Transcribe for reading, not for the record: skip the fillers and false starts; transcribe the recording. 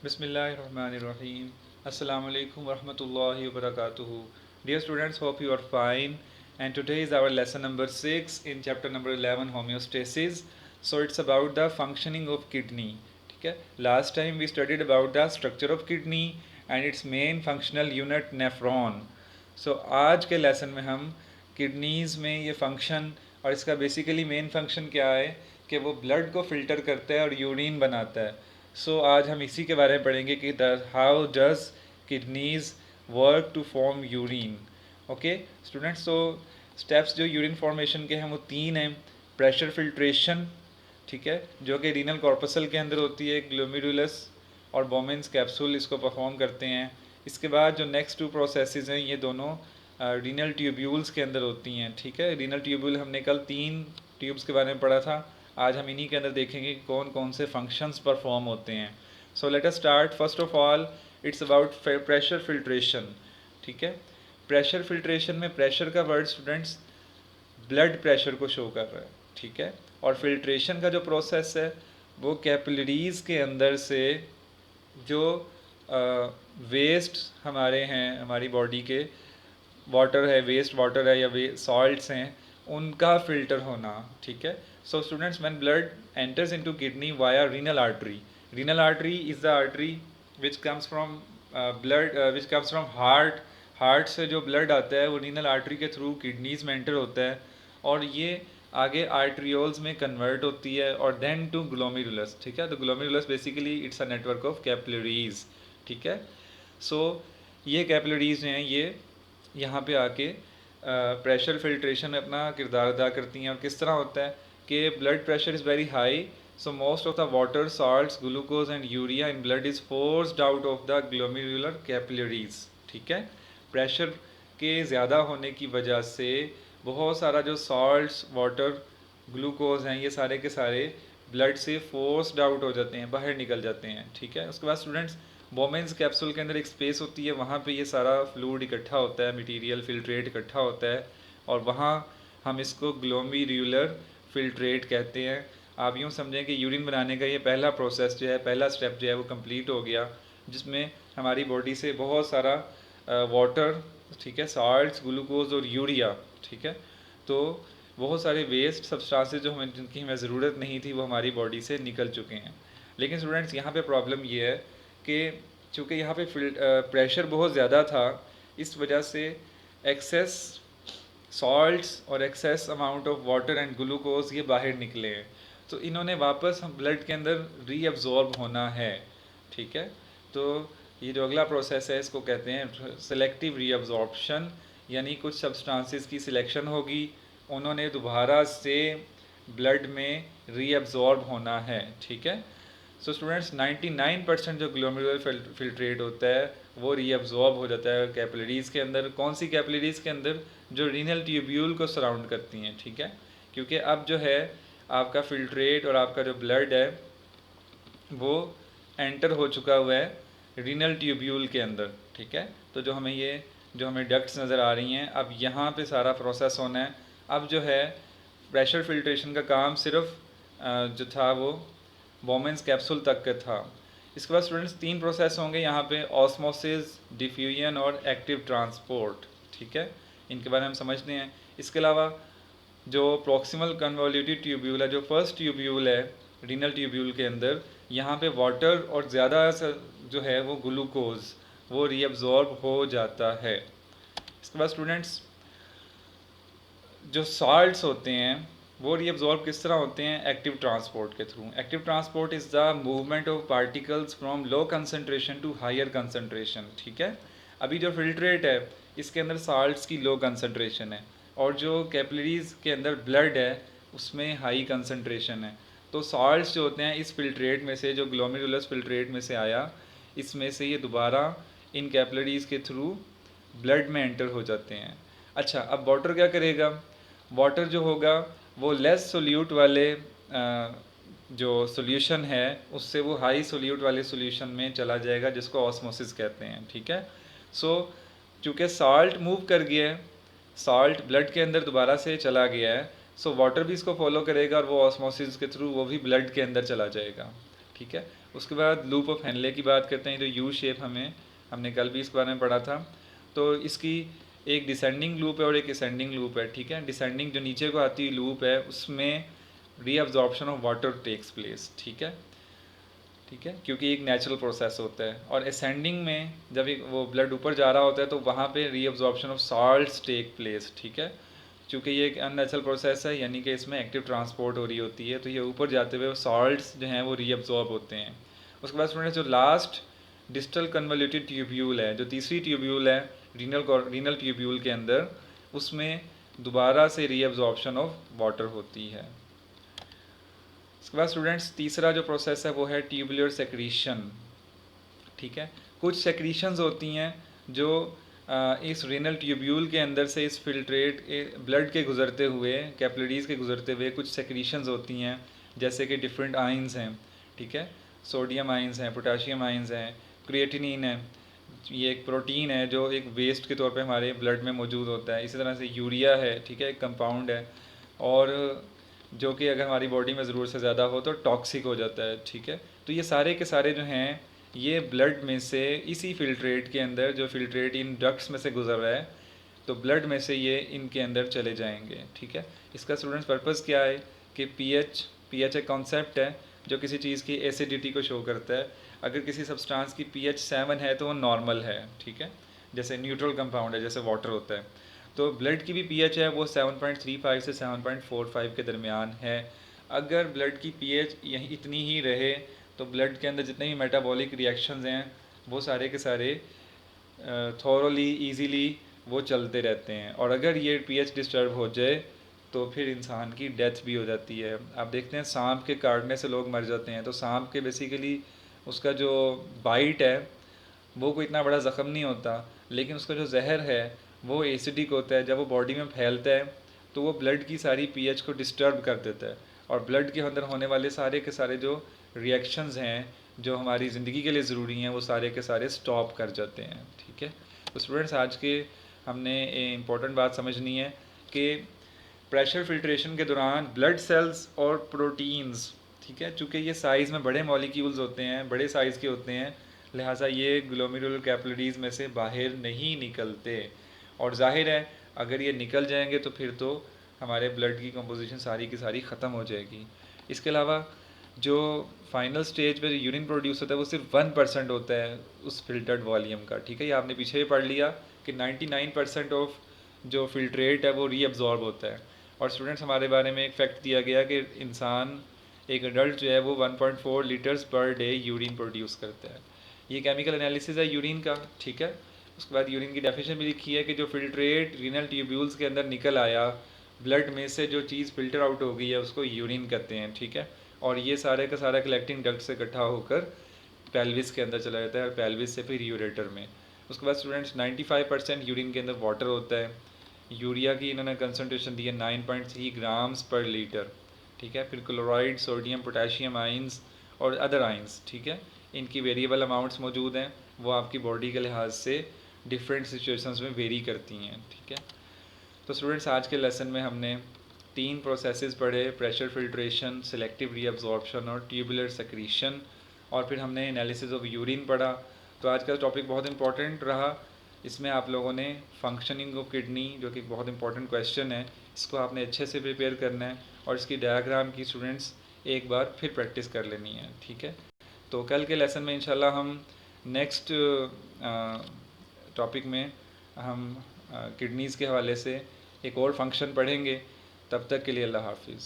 Bismillahirrahmanirrahim. Assalamu alaikum warahmatullahi wabarakatuh. Dear students, hope you are fine. And today is our lesson number 6 in chapter number 11, homeostasis. So it's about the functioning of kidney. ठीक है. Last time we studied about the structure of kidney and its main functional unit nephron. So आज के lesson में हम kidneys में ये function और इसका बेसिकली मेन फंक्शन क्या है कि वो ब्लड को फिल्टर करता है और यूरिन बनाता है. सो आज हम इसी के बारे में पढ़ेंगे कि how does kidneys work to form urine. Okay students, तो स्टेप्स जो यूरिन फॉर्मेशन के हैं वो 3 हैं. प्रेशर फिल्ट्रेशन, ठीक है, जो कि रीनल कॉर्पसल के अंदर होती है. ग्लोमेरुलस और बोमेंस कैप्सूल इसको परफॉर्म करते हैं. इसके बाद जो नेक्स्ट 2 प्रोसेसेस हैं ये दोनों रीनल ट्यूब्यूल्स के अंदर होती हैं. ठीक है, रीनल ट्यूब्यूल हमने कल 3 ट्यूब्स के बारे में पढ़ा था. आज हम इन्हीं के अंदर देखेंगे कि कौन कौन से फंक्शंस परफॉर्म होते हैं. So let us start. First of all it's about pressure filtration. ठीक है, प्रेशर फिल्ट्रेशन में प्रेशर का वर्ड स्टूडेंट्स ब्लड प्रेशर को शो कर रहा है. ठीक है, और फिल्ट्रेशन का जो प्रोसेस है वो कैपिलरीज़ के अंदर से जो वेस्ट हमारे हैं, हमारी बॉडी के वाटर है, वेस्ट वाटर है या सॉल्ट्स हैं, उनका फिल्टर होना. ठीक है. So students, when blood enters into kidney via renal artery is the artery which comes from which comes from heart से जो blood आता है वो renal artery के through kidneys में enter होता है और ये आगे arterioles में convert होती है और then to glomerulus. ठीक है, तो glomerulus basically it's a network of capillaries. ठीक है, so ये capillaries हैं, ये यहाँ पे आके प्रेशर फिल्ट्रेशन में अपना किरदार अदा करती हैं. और किस तरह होता है कि blood pressure is very high, so most of the water, salts, glucose and urea in blood is forced out of the glomerular capillaries. ठीक है, प्रेशर के ज़्यादा होने की वजह से बहुत सारा जो साल्ट्स, वाटर, ग्लूकोज हैं ये सारे के सारे ब्लड से फोर्स्ड आउट हो जाते हैं, बाहर निकल जाते हैं. ठीक है, उसके बाद स्टूडेंट्स बोमेंस कैप्सूल के अंदर एक स्पेस होती है, वहाँ पे ये सारा फ्लूइड इकट्ठा होता है, मटेरियल फिल्ट्रेट इकट्ठा होता है और वहाँ हम इसको ग्लोमेरुलर फिल्ट्रेट कहते हैं. आप यूँ समझें कि यूरिन बनाने का ये पहला प्रोसेस जो है, पहला स्टेप जो है वो कंप्लीट हो गया, जिसमें हमारी बॉडी से बहुत सारा वाटर, ठीक है, साल्ट्स, ग्लूकोज और यूरिया, ठीक है, तो बहुत सारे वेस्ट सब्सटेंसेस जो हमें, जिनकी हमें ज़रूरत नहीं थी, वो हमारी बॉडी से निकल चुके हैं. लेकिन स्टूडेंट्स यहाँ पे प्रॉब्लम ये है कि चूँकि यहाँ पे प्रेशर बहुत ज़्यादा था, इस वजह से एक्सेस सॉल्ट्स और excess amount of water and glucose ये बाहर निकले हैं, तो इन्होंने वापस हम ब्लड के अंदर रीअब्जॉर्ब होना है. ठीक है, तो ये जो अगला प्रोसेस है इसको कहते हैं सेलेक्टिव रीअब्जॉर्प्शन, यानी कुछ सब्सटेंसेस की सिलेक्शन होगी, उन्होंने दोबारा से ब्लड में रीअब्जॉर्ब होना है. ठीक है, सो स्टूडेंट्स 99% जो ग्लोमेरुलर फिल्ट्रेट होता है वो रीअब्जॉर्ब हो जाता है कैपिलरीज़ के अंदर. कौन सी कैपिलरीज़ के अंदर? जो रीनल ट्यूब्यूल को सराउंड करती हैं. ठीक है, क्योंकि अब जो है आपका फिल्ट्रेट और आपका जो ब्लड है वो एंटर हो चुका हुआ है रीनल ट्यूब्यूल के अंदर. ठीक है, तो जो हमें डक्ट्स नज़र आ रही हैं, अब यहाँ पे सारा प्रोसेस होना है. अब जो है प्रेशर फिल्ट्रेशन का काम सिर्फ जो था वो बोमेंस कैप्सूल तक का था. इसके बाद स्टूडेंट्स 3 प्रोसेस होंगे यहाँ पे, ऑस्मोसिस, डिफ्यूजन और एक्टिव ट्रांसपोर्ट. ठीक है, इनके बारे में हम समझते हैं. इसके अलावा जो प्रॉक्सिमल कन्वोल्यूटेड ट्यूब्यूल है, जो फर्स्ट ट्यूब्यूल है रीनल ट्यूब्यूल के अंदर, यहाँ पे वाटर और ज़्यादा जो है वो ग्लूकोज वो रीअब्जॉर्ब हो जाता है. इसके बाद स्टूडेंट्स जो साल्ट्स होते हैं वो रीअब्जॉर्ब किस तरह होते हैं? एक्टिव ट्रांसपोर्ट के through. Active transport is the movement of particles from low concentration to higher concentration. ठीक है, अभी जो फिल्ट्रेट है इसके अंदर साल्ट्स की लो कंसनट्रेशन है और जो कैपिलरीज़ के अंदर ब्लड है उसमें हाई कंसनट्रेशन है. तो साल्ट्स जो होते हैं इस फिल्ट्रेट में से, जो ग्लोमेरुलस फिल्ट्रेट में से आया, इसमें से ये दोबारा इन कैपिलरीज़ के थ्रू ब्लड में एंटर हो जाते हैं. अच्छा, अब वाटर क्या करेगा? वाटर जो होगा वो लेस सोल्यूट वाले जो सोल्यूशन है उससे वो हाई सोल्यूट वाले सोल्यूशन में चला जाएगा, जिसको ऑस्मोसिस कहते हैं. ठीक है, सो चूँकि साल्ट मूव कर गया है, साल्ट ब्लड के अंदर दोबारा से चला गया है, सो वाटर भी इसको फॉलो करेगा और वो ऑस्मोसिस के थ्रू वो भी ब्लड के अंदर चला जाएगा. ठीक है, उसके बाद लूप ऑफ हेनले की बात करते हैं, तो यू शेप हमने कल भी इस बारे में पढ़ा था। तो इसकी एक डिसेंडिंग लूप है और एक असेंडिंग लूप है, ठीक है। डिसेंडिंग जो नीचे को आती लूप है उसमें reabsorption of water takes place, ठीक है, ठीक है, क्योंकि एक नेचुरल प्रोसेस होता है। और असेंडिंग में जब एक वो ब्लड ऊपर जा रहा होता है तो वहाँ पे reabsorption of salts take place, ठीक है। चूँकि ये एक अननेचुरल प्रोसेस है, यानी कि इसमें एक्टिव ट्रांसपोर्ट हो रही होती है, तो ये ऊपर जाते हुए सॉल्ट्स जो हैं वो रीअब्जॉर्ब होते हैं। उसके बाद स्टूडेंट्स जो लास्ट डिस्टल कन्वोल्यूटेड ट्यूब्यूल है, जो तीसरी ट्यूब्यूल है रीनल ट्यूब्यूल के अंदर, उसमें दोबारा से रीअब्जॉर्प्शन ऑफ वाटर होती है। इसके बाद स्टूडेंट्स तीसरा जो प्रोसेस है वो है ट्यूबुलर सेक्रीशन, ठीक है। कुछ सेक्रीशंस होती हैं जो इस रीनल ट्यूब्यूल के अंदर से इस फिल्ट्रेट ब्लड के गुजरते हुए, कैपिलरीज के गुजरते हुए कुछ सेक्रीशंस होती हैं, जैसे कि डिफरेंट आइंस हैं, ठीक है, सोडियम आइंस हैं, पोटाशियम आइंस हैं, क्रिएटिनिन है, ये एक प्रोटीन है जो एक वेस्ट के तौर पे हमारे ब्लड में मौजूद होता है। इसी तरह से यूरिया है, ठीक है, एक कंपाउंड है, और जो कि अगर हमारी बॉडी में ज़रूरत से ज़्यादा हो तो टॉक्सिक हो जाता है, ठीक है। तो ये सारे के सारे जो हैं ये ब्लड में से इसी फिल्ट्रेट के अंदर, जो फिल्ट्रेट इन डक्ट्स में से गुजर रहा है, तो ब्लड में से ये इनके अंदर चले जाएंगे, ठीक है। इसका स्टूडेंट्स पर्पज़ क्या है कि पीएच एक कॉन्सेप्ट है जो किसी चीज़ की एसिडिटी को शो करता है। अगर किसी सब्सटेंस की पीएच 7 है तो वो नॉर्मल है, ठीक है, जैसे न्यूट्रल कंपाउंड है, जैसे वाटर होता है। तो ब्लड की भी पीएच है वो 7.35 से 7.45 के दरमियान है। अगर ब्लड की पीएच यही इतनी ही रहे तो ब्लड के अंदर जितने भी मेटाबॉलिक रिएक्शंस हैं वो सारे के सारे थॉरोली ईजीली वो चलते रहते हैं। और अगर ये पीएच डिस्टर्ब हो जाए तो फिर इंसान की डेथ भी हो जाती है। आप देखते हैं सांप के काटने से लोग मर जाते हैं, तो सांप के बेसिकली उसका जो बाइट है वो कोई इतना बड़ा ज़ख़म नहीं होता, लेकिन उसका जो जहर है वो एसिडिक होता है। जब वो बॉडी में फैलता है तो वो ब्लड की सारी पीएच को डिस्टर्ब कर देता है, और ब्लड के अंदर होने वाले सारे के सारे जो रिएक्शंस हैं जो हमारी ज़िंदगी के लिए ज़रूरी हैं वो सारे के सारे स्टॉप कर जाते हैं, ठीक है। तो स्टूडेंट्स आज के हमने इम्पोर्टेंट बात समझनी है कि प्रेशर फिल्ट्रेशन के दौरान ब्लड सेल्स और प्रोटीन्स, ठीक है, चूँकि ये साइज़ में बड़े मॉलिक्यूल्स होते हैं, बड़े साइज़ के होते हैं, लिहाजा ये ग्लोमेरुलर कैपिलरीज में से बाहर नहीं निकलते। और जाहिर है अगर ये निकल जाएंगे तो फिर तो हमारे ब्लड की कंपोजिशन सारी की सारी ख़त्म हो जाएगी। इसके अलावा जो फाइनल स्टेज पे जो यूरिन प्रोड्यूस होता है वो सिर्फ 1% होता है उस फिल्टर्ड वॉल्यूम का, ठीक है। ये आपने पीछे ही पढ़ लिया कि 99% ऑफ जो फिल्ट्रेट है वो रीअब्जॉर्ब होता है। और स्टूडेंट्स हमारे बारे में एक फैक्ट दिया गया कि इंसान एक अडल्ट जो है वो 1.4 litres per day urine produce करता है। ये केमिकल एनालिसिस है यूरिन का, ठीक है। उसके बाद यूरिन की डेफिनेशन भी लिखी है कि जो फिल्ट्रेट रीनल ट्यूब्यूल्स के अंदर निकल आया, ब्लड में से जो चीज़ फिल्टर आउट हो गई है उसको यूरिन कहते हैं, ठीक है। और ये सारे का सारा कलेक्टिंग डक्ट से इकट्ठा होकर पेल्विस के अंदर चला जाता है, और पेल्विस से फिर यूरेटर में। उसके बाद स्टूडेंट्स 95% यूरिन के अंदर वाटर होता है। यूरिया की इन्होंने कंसनट्रेशन दी है 9.3 ग्राम्स पर लीटर, ठीक है। फिर क्लोराइड, सोडियम, पोटाशियम आइंस और अदर आइंस, ठीक है, इनकी वेरिएबल अमाउंट्स मौजूद हैं, वो आपकी बॉडी के लिहाज से डिफरेंट सिचुएशंस में वेरी करती हैं, ठीक है। तो स्टूडेंट्स आज के लेसन में हमने 3 प्रोसेसेस पढ़े, प्रेशर फिल्ट्रेशन, सेलेक्टिव रीअब्जॉर्प्शन और ट्यूबुलर सेक्रीशन, और फिर हमने एनालिसिस ऑफ यूरिन पढ़ा। तो आज का टॉपिक बहुत इंपॉर्टेंट रहा। इसमें आप लोगों ने फंक्शनिंग ऑफ किडनी, जो कि बहुत इंपॉर्टेंट क्वेश्चन है, इसको आपने अच्छे से प्रिपेयर करना है, और इसकी डायग्राम की स्टूडेंट्स एक बार फिर प्रैक्टिस कर लेनी है, ठीक है। तो कल के लेसन में इंशाल्लाह हम नेक्स्ट टॉपिक में हम किडनीज़ के हवाले से एक और फंक्शन पढ़ेंगे। तब तक के लिए अल्लाह हाफिज़।